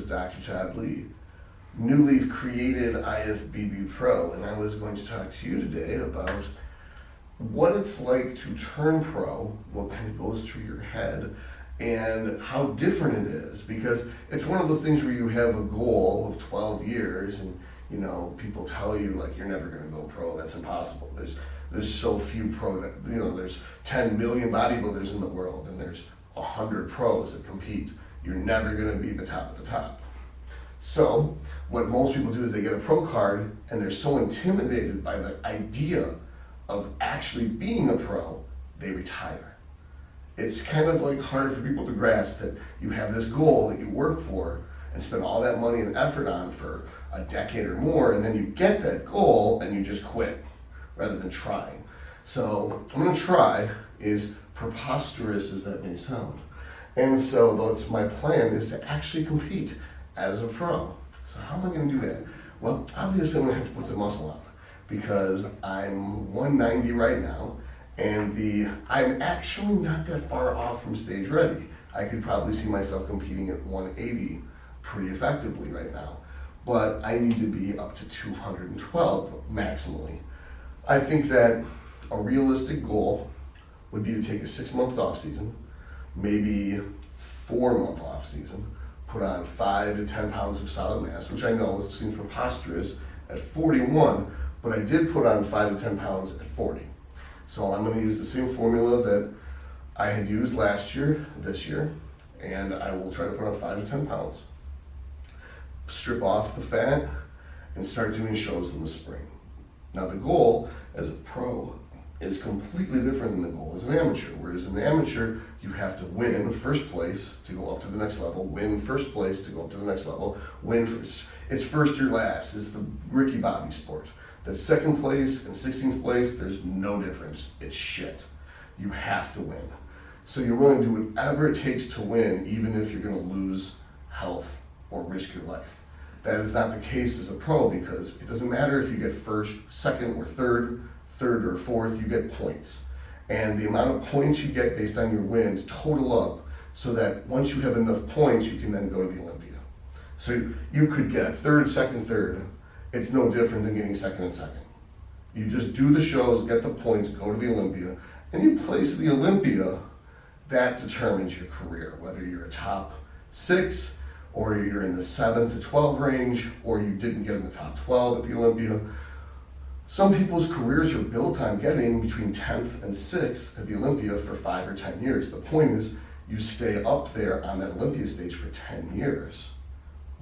is Dr. Todd Lee. New Leaf created IFBB Pro, and I was going to talk to you today about what it's like to turn pro, what kind of goes through your head, and how different it is. Because it's one of those things where you have a goal of 12 years, and people tell you like you're never going to go pro. That's impossible. There's so few pro. There's 10 million bodybuilders in the world, and there's 100 pros that compete. You're never going to be the top of the top. So what most people do is they get a pro card, and they're so intimidated by the idea of actually being a pro, they retire. It's kind of like hard for people to grasp that you have this goal that you work for and spend all that money and effort on for a decade or more, and then you get that goal and you just quit rather than trying. So I'm going to try, as preposterous as that may sound. And so that's my plan, is to actually compete as a pro. So how am I going to do that? Well, obviously I'm going to have to put some muscle on, because I'm 190 right now, and I'm actually not that far off from stage ready. I could probably see myself competing at 180 pretty effectively right now, but I need to be up to 212 maximally. I think that a realistic goal would be to take a 6-month off season, maybe 4-month off season, put on 5 to 10 pounds of solid mass, which I know seems preposterous at 41, but I did put on 5 to 10 pounds at 40. So I'm going to use the same formula that I had used last year, this year, and I will try to put on 5 to 10 pounds, strip off the fat, and start doing shows in the spring. Now the goal as a pro is completely different than the goal as an amateur. Whereas an amateur, you have to win first place to go up to the next level, win first place to go up to the next level, win first. It's first or last. It's the Ricky Bobby sport. That second place and 16th place, there's no difference. It's shit. You have to win. So you're willing to do whatever it takes to win, even if you're going to lose health or risk your life. That is not the case as a pro, because it doesn't matter if you get first, second, or third or fourth, you get points. And the amount of points you get based on your wins total up, so that once you have enough points, you can then go to the Olympia. So you could get third, second, third. It's no different than getting second and second. You just do the shows, get the points, go to the Olympia, and you place at the Olympia. That determines your career, whether you're a top 6, or you're in the 7 to 12 range, or you didn't get in the top 12 at the Olympia. Some people's careers are built on getting between 10th and 6th at the Olympia for 5 or 10 years. The point is, you stay up there on that Olympia stage for 10 years,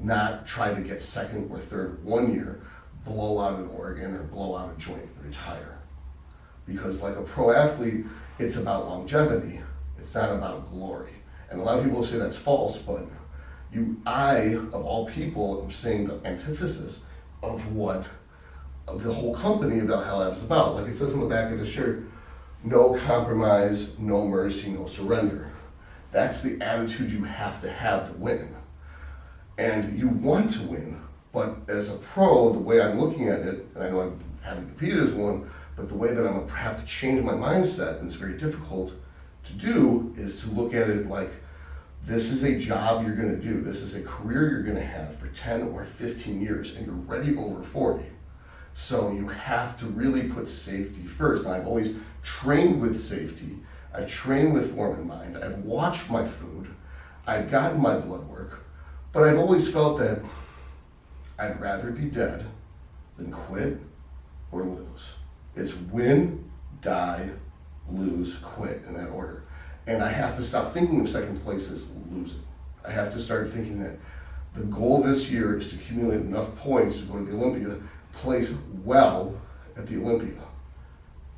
not try to get second or third 1 year, blow out an organ or blow out a joint and retire. Because like a pro athlete, it's about longevity. It's not about glory. And a lot of people say that's false, but I, of all people, am saying the antithesis of what the whole company of Hell Labs is about. Like it says on the back of the shirt, no compromise, no mercy, no surrender. That's the attitude you have to win. And you want to win, but as a pro, the way I'm looking at it, and I know I haven't competed as one, but the way that I'm going to have to change my mindset, and it's very difficult to do, is to look at it like, this is a job you're going to do. This is a career you're going to have for 10 or 15 years, and you're ready over 40. So you have to really put safety first. And I've always trained with safety. I've trained with form in mind. I've watched my food. I've gotten my blood work. But I've always felt that I'd rather be dead than quit or lose. It's win, die, lose, quit, in that order. And I have to stop thinking of second place as losing. I have to start thinking that the goal this year is to accumulate enough points to go to the Olympia, place well at the Olympia,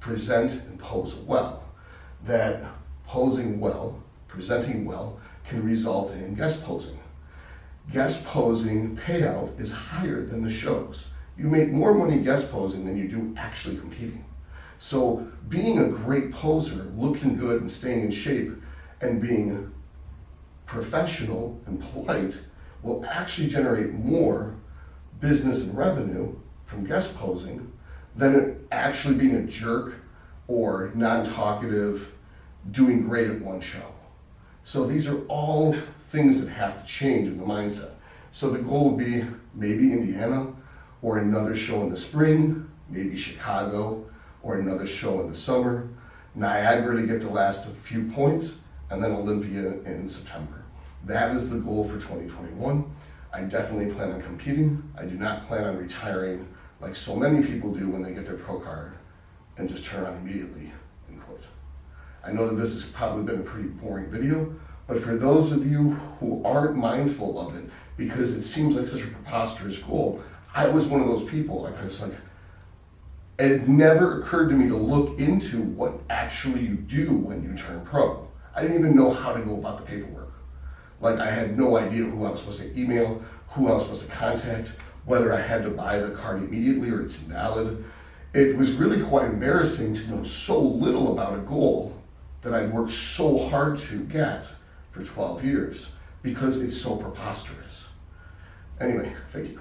present and pose well. That posing well, presenting well, can result in guest posing. Guest posing payout is higher than the shows. You make more money guest posing than you do actually competing. So being a great poser, looking good and staying in shape, and being professional and polite will actually generate more business and revenue from guest posing than actually being a jerk or non-talkative, doing great at one show. So these are all things that have to change in the mindset. So the goal would be maybe Indiana, or another show in the spring, maybe Chicago, or another show in the summer, Niagara to get the last few points, and then Olympia in September. That is the goal for 2021. I definitely plan on competing. I do not plan on retiring like so many people do when they get their pro card and just turn on immediately and quit. I know that this has probably been a pretty boring video, but for those of you who aren't mindful of it, because it seems like such a preposterous goal, I was one of those people. Like, I was like, it never occurred to me to look into what actually you do when you turn pro. I didn't even know how to go about the paperwork. Like, I had no idea who I was supposed to email, who I was supposed to contact, whether I had to buy the card immediately or it's invalid. It was really quite embarrassing to know so little about a goal that I'd worked so hard to get for 12 years because it's so preposterous. Anyway, thank you.